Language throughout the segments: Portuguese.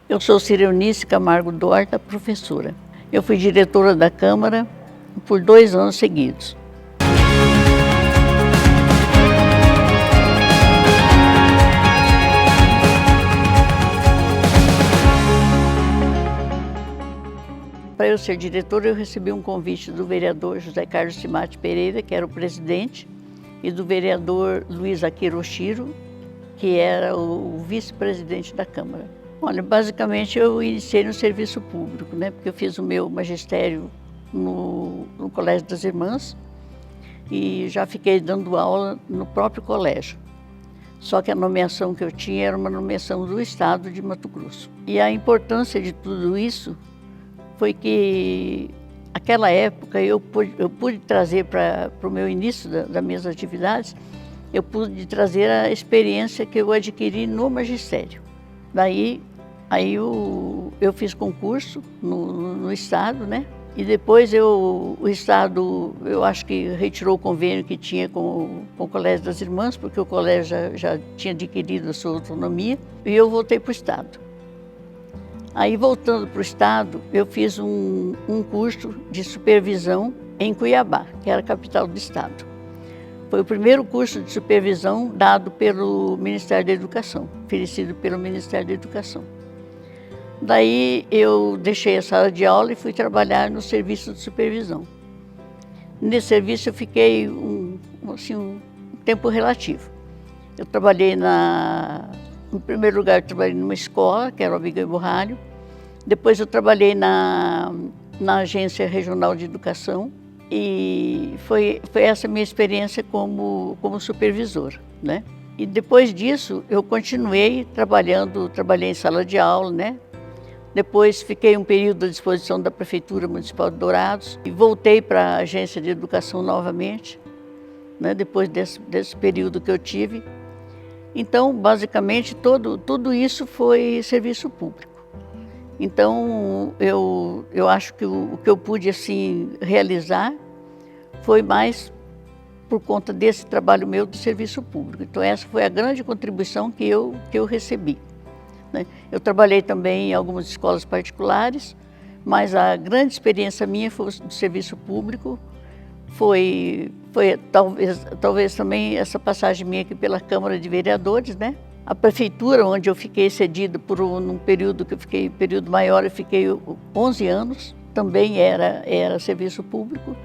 Eu sou Cireonice Camargo Duarte, professora. Eu fui diretora da Câmara por 2 anos seguidos. Para eu ser diretora, eu recebi um convite do vereador José Carlos Cimatti Pereira, que era o presidente, e do vereador Luiz Akira Oshiro, que era o vice-presidente da Câmara. Olha, basicamente eu iniciei no serviço público, né? Porque eu fiz o meu magistério no Colégio das Irmãs e já fiquei dando aula no próprio colégio. Só que a nomeação que eu tinha era uma nomeação do Estado de Mato Grosso. E a importância de tudo isso foi que, naquela época, eu pude trazer para o meu início das minhas atividades, eu pude trazer a experiência que eu adquiri no magistério. Daí, eu fiz concurso no Estado, né? E depois o Estado, eu acho que retirou o convênio que tinha com o Colégio das Irmãs, porque o colégio já tinha adquirido a sua autonomia, e eu voltei para o Estado. Aí, voltando para o Estado, eu fiz um curso de supervisão em Cuiabá, que era a capital do Estado. Foi o primeiro curso de supervisão dado pelo Ministério da Educação, oferecido pelo Ministério da Educação. Daí eu deixei a sala de aula e fui trabalhar no serviço de supervisão. Nesse serviço eu fiquei um tempo relativo. Eu trabalhei em primeiro lugar, eu trabalhei numa escola, que era o Abigail Burralho. Depois eu trabalhei na Agência Regional de Educação e foi essa minha experiência como supervisora, né? E depois disso eu continuei trabalhei em sala de aula, né? Depois fiquei um período à disposição da Prefeitura Municipal de Dourados e voltei para a Agência de Educação novamente, né? Depois desse período que eu tive. Então, basicamente, tudo isso foi serviço público. Então, eu acho que o que eu pude assim, realizar foi mais por conta desse trabalho meu do serviço público. Então, essa foi a grande contribuição que eu recebi, né? Eu trabalhei também em algumas escolas particulares, mas a grande experiência minha foi do serviço público. Foi talvez também essa passagem minha aqui pela Câmara de Vereadores, né? A prefeitura, onde eu fiquei cedida num período período maior, eu fiquei 11 anos, também era serviço público.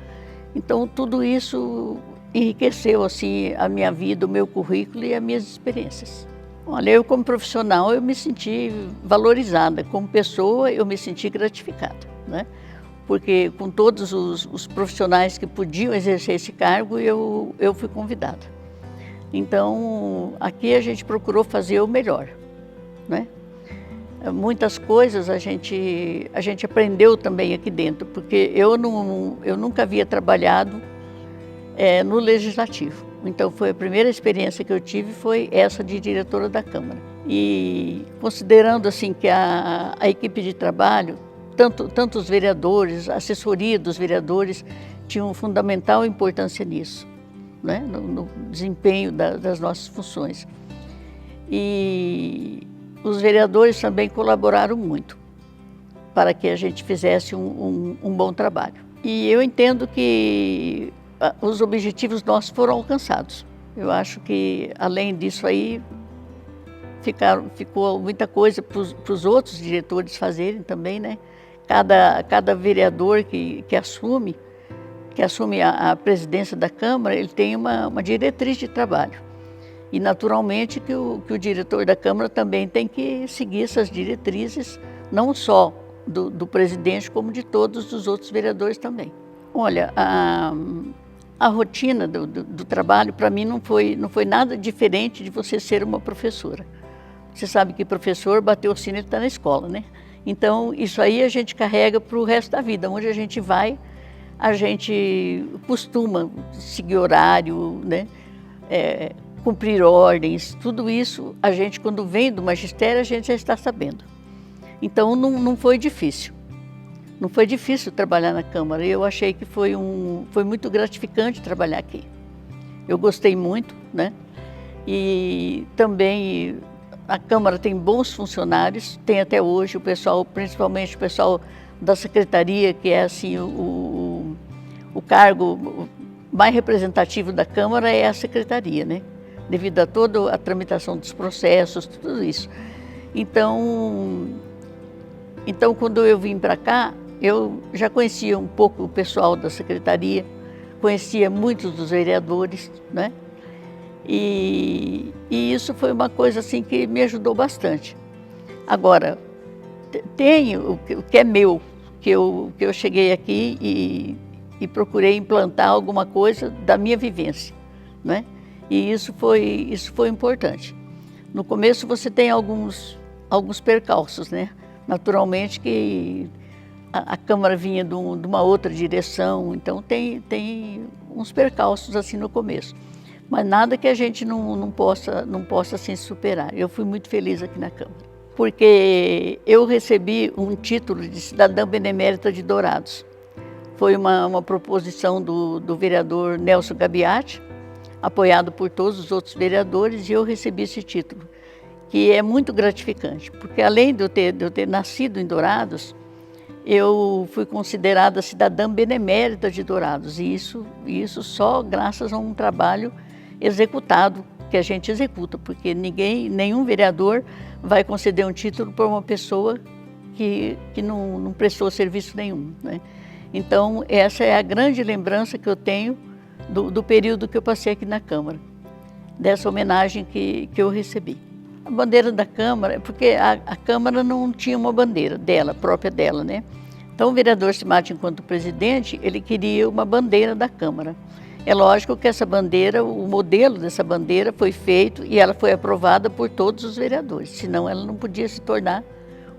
Então tudo isso enriqueceu assim a minha vida, o meu currículo e as minhas experiências. Olha, eu como profissional eu me senti valorizada, como pessoa eu me senti gratificada, né? Porque com todos os profissionais que podiam exercer esse cargo, eu fui convidada. Então, aqui a gente procurou fazer o melhor, né? Muitas coisas a gente aprendeu também aqui dentro, porque eu nunca havia trabalhado no Legislativo. Então, foi a primeira experiência que eu tive, foi essa de diretora da Câmara. E considerando assim que a equipe de trabalho, tanto os vereadores, a assessoria dos vereadores tinham fundamental importância nisso, né? No desempenho das nossas funções. E os vereadores também colaboraram muito para que a gente fizesse um bom trabalho. E eu entendo que os objetivos nossos foram alcançados. Eu acho que, além disso aí, ficou muita coisa para os outros diretores fazerem também, né? Cada vereador que assume a presidência da Câmara, ele tem uma diretriz de trabalho. E, naturalmente, que o diretor da Câmara também tem que seguir essas diretrizes, não só do presidente, como de todos os outros vereadores também. Olha, a rotina do trabalho, para mim, não foi nada diferente de você ser uma professora. Você sabe que professor bateu o sino e está na escola, né? Então, isso aí a gente carrega para o resto da vida. Onde a gente vai, a gente costuma seguir horário, né? Cumprir ordens, tudo isso a gente, quando vem do magistério, a gente já está sabendo. Então, não foi difícil. Não foi difícil trabalhar na Câmara. Eu achei que foi muito gratificante trabalhar aqui. Eu gostei muito, né? E também a Câmara tem bons funcionários, tem até hoje o pessoal, principalmente o pessoal da secretaria, que é assim o cargo mais representativo da Câmara é a secretaria, né? Devido a toda a tramitação dos processos, tudo isso. Então quando eu vim para cá, eu já conhecia um pouco o pessoal da secretaria, conhecia muitos dos vereadores, né? E isso foi uma coisa assim que me ajudou bastante. Agora, tem o que é meu, que eu cheguei aqui e procurei implantar alguma coisa da minha vivência, né? E isso foi importante. No começo você tem alguns percalços, né? Naturalmente que a Câmara vinha de uma outra direção, então tem uns percalços assim no começo. Mas nada que a gente não possa assim superar. Eu fui muito feliz aqui na Câmara, porque eu recebi um título de cidadã benemérita de Dourados. Foi uma proposição do vereador Nelson Gabiati, apoiado por todos os outros vereadores, e eu recebi esse título, que é muito gratificante, porque além de eu ter nascido em Dourados, eu fui considerada cidadã benemérita de Dourados, e isso só graças a um trabalho executado, que a gente executa, porque nenhum vereador vai conceder um título para uma pessoa que não prestou serviço nenhum, né? Então, essa é a grande lembrança que eu tenho do período que eu passei aqui na Câmara, dessa homenagem que eu recebi. A bandeira da Câmara, porque a Câmara não tinha uma bandeira dela, própria dela, né? Então, o vereador Simati, enquanto presidente, ele queria uma bandeira da Câmara. É lógico que essa bandeira, o modelo dessa bandeira foi feito e ela foi aprovada por todos os vereadores, senão ela não podia se tornar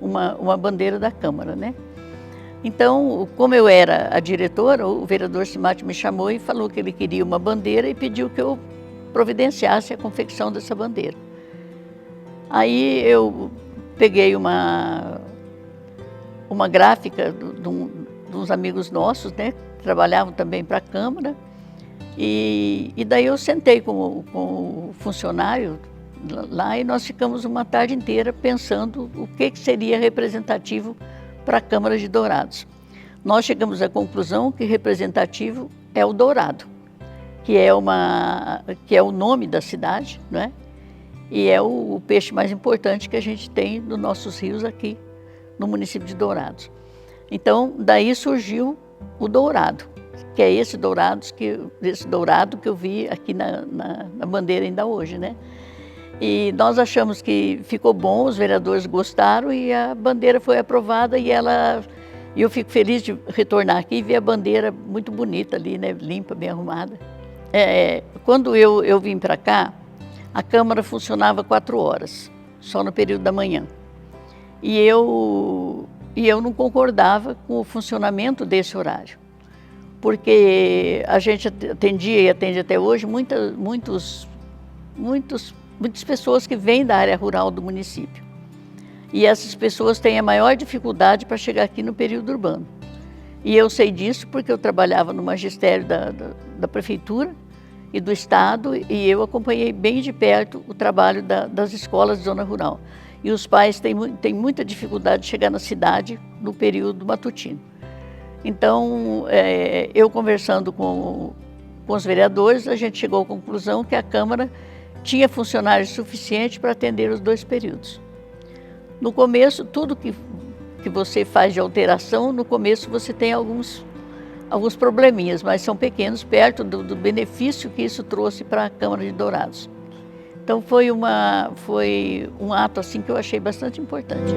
uma bandeira da Câmara, né? Então, como eu era a diretora, o vereador Simati me chamou e falou que ele queria uma bandeira e pediu que eu providenciasse a confecção dessa bandeira. Aí eu peguei uma gráfica de uns amigos nossos, né, que trabalhavam também para a Câmara, e daí eu sentei com o funcionário lá e nós ficamos uma tarde inteira pensando o que seria representativo para a Câmara de Dourados. Nós chegamos à conclusão que representativo é o dourado, que é o nome da cidade, né? E é o peixe mais importante que a gente tem nos nossos rios aqui no município de Dourados. Então, daí surgiu o dourado, que é esse dourado que eu vi aqui na bandeira ainda hoje, né? E nós achamos que ficou bom, os vereadores gostaram e a bandeira foi aprovada e eu fico feliz de retornar aqui e ver a bandeira muito bonita ali, né? Limpa, bem arrumada. Quando eu vim para cá, a Câmara funcionava 4 horas, só no período da manhã. E eu não concordava com o funcionamento desse horário, porque a gente atendia e atende até hoje muitas pessoas que vêm da área rural do município. E essas pessoas têm a maior dificuldade para chegar aqui no período urbano. E eu sei disso porque eu trabalhava no magistério da prefeitura e do estado e eu acompanhei bem de perto o trabalho das escolas de zona rural. E os pais têm muita dificuldade de chegar na cidade no período matutino. Então, eu conversando com os vereadores, a gente chegou à conclusão que a Câmara tinha funcionários suficientes para atender os 2 períodos. No começo, tudo que você faz de alteração, no começo você tem alguns probleminhas, mas são pequenos, perto do benefício que isso trouxe para a Câmara de Dourados. Então foi um ato assim que eu achei bastante importante.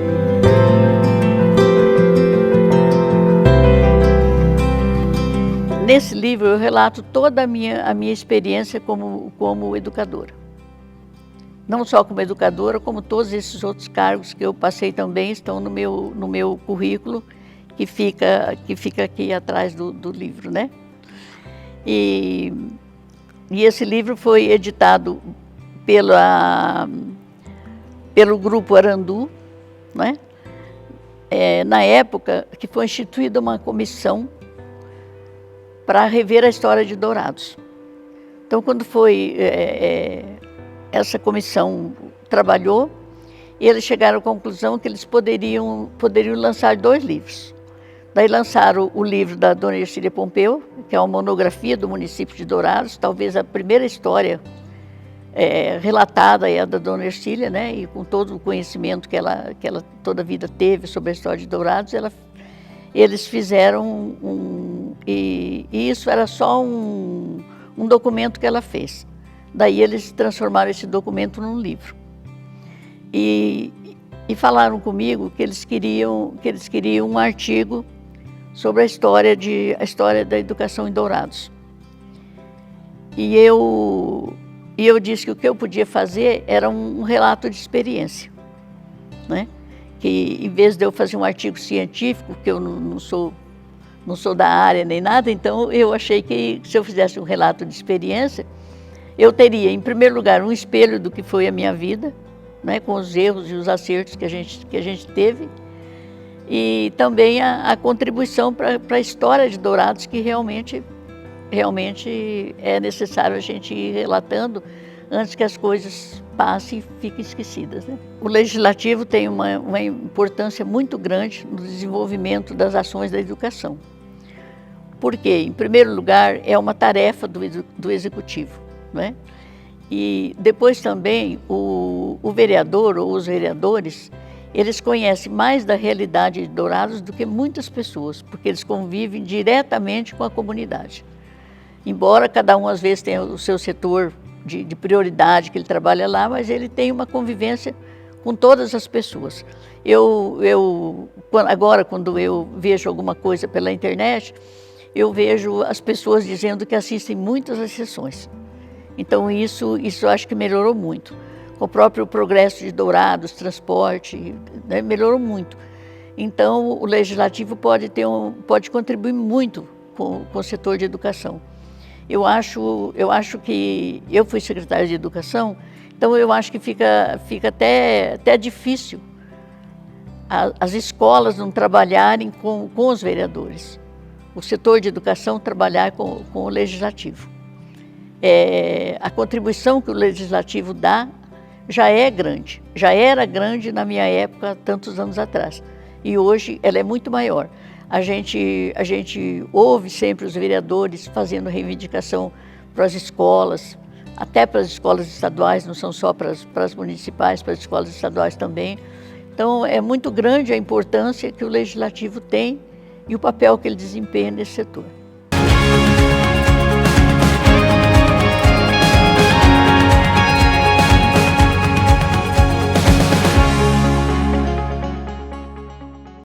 Nesse livro eu relato toda a minha experiência como educadora. Não só como educadora, como todos esses outros cargos que eu passei também estão no meu currículo, que fica aqui atrás do livro, né? E esse livro foi editado pelo Grupo Arandu, né? Na época que foi instituída uma comissão para rever a história de Dourados. Então, quando essa comissão trabalhou, eles chegaram à conclusão que eles poderiam lançar 2 livros. Daí lançaram o livro da Dona Ercília Pompeu, que é uma monografia do município de Dourados, talvez a primeira história relatada é a da Dona Ercília, né? E com todo o conhecimento que ela toda a vida teve sobre a história de Dourados, eles fizeram e isso era só um documento que ela fez. Daí eles transformaram esse documento num livro. E falaram comigo que eles queriam um artigo sobre a história da educação em Dourados. E eu disse que o que eu podia fazer era um relato de experiência, né? Que em vez de eu fazer um artigo científico, que eu não sou da área nem nada, então eu achei que se eu fizesse um relato de experiência, eu teria, em primeiro lugar, um espelho do que foi a minha vida, né, com os erros e os acertos que a gente teve, e também a contribuição para a história de Dourados, que realmente é necessário a gente ir relatando antes que as coisas passem e fiquem esquecidas, né? O Legislativo tem uma importância muito grande no desenvolvimento das ações da educação. Porque, em primeiro lugar, é uma tarefa do Executivo, né? E depois também o vereador ou os vereadores, eles conhecem mais da realidade de Dourados do que muitas pessoas, porque eles convivem diretamente com a comunidade. Embora cada um às vezes tenha o seu setor de prioridade que ele trabalha lá, mas ele tem uma convivência com todas as pessoas. Agora, quando eu vejo alguma coisa pela internet, eu vejo as pessoas dizendo que assistem muitas às sessões. Então isso eu acho que melhorou muito. O próprio progresso de Dourados, transporte, né, melhorou muito. Então o Legislativo pode contribuir muito com o setor de educação. Eu acho que eu fui secretária de Educação, então eu acho que fica até difícil as escolas não trabalharem com os vereadores. O setor de educação trabalhar com o Legislativo. A contribuição que o Legislativo dá já é grande, já era grande na minha época, tantos anos atrás, e hoje ela é muito maior. A gente ouve sempre os vereadores fazendo reivindicação para as escolas, até para as escolas estaduais, não são só para as municipais, para as escolas estaduais também. Então é muito grande a importância que o Legislativo tem e o papel que ele desempenha nesse setor.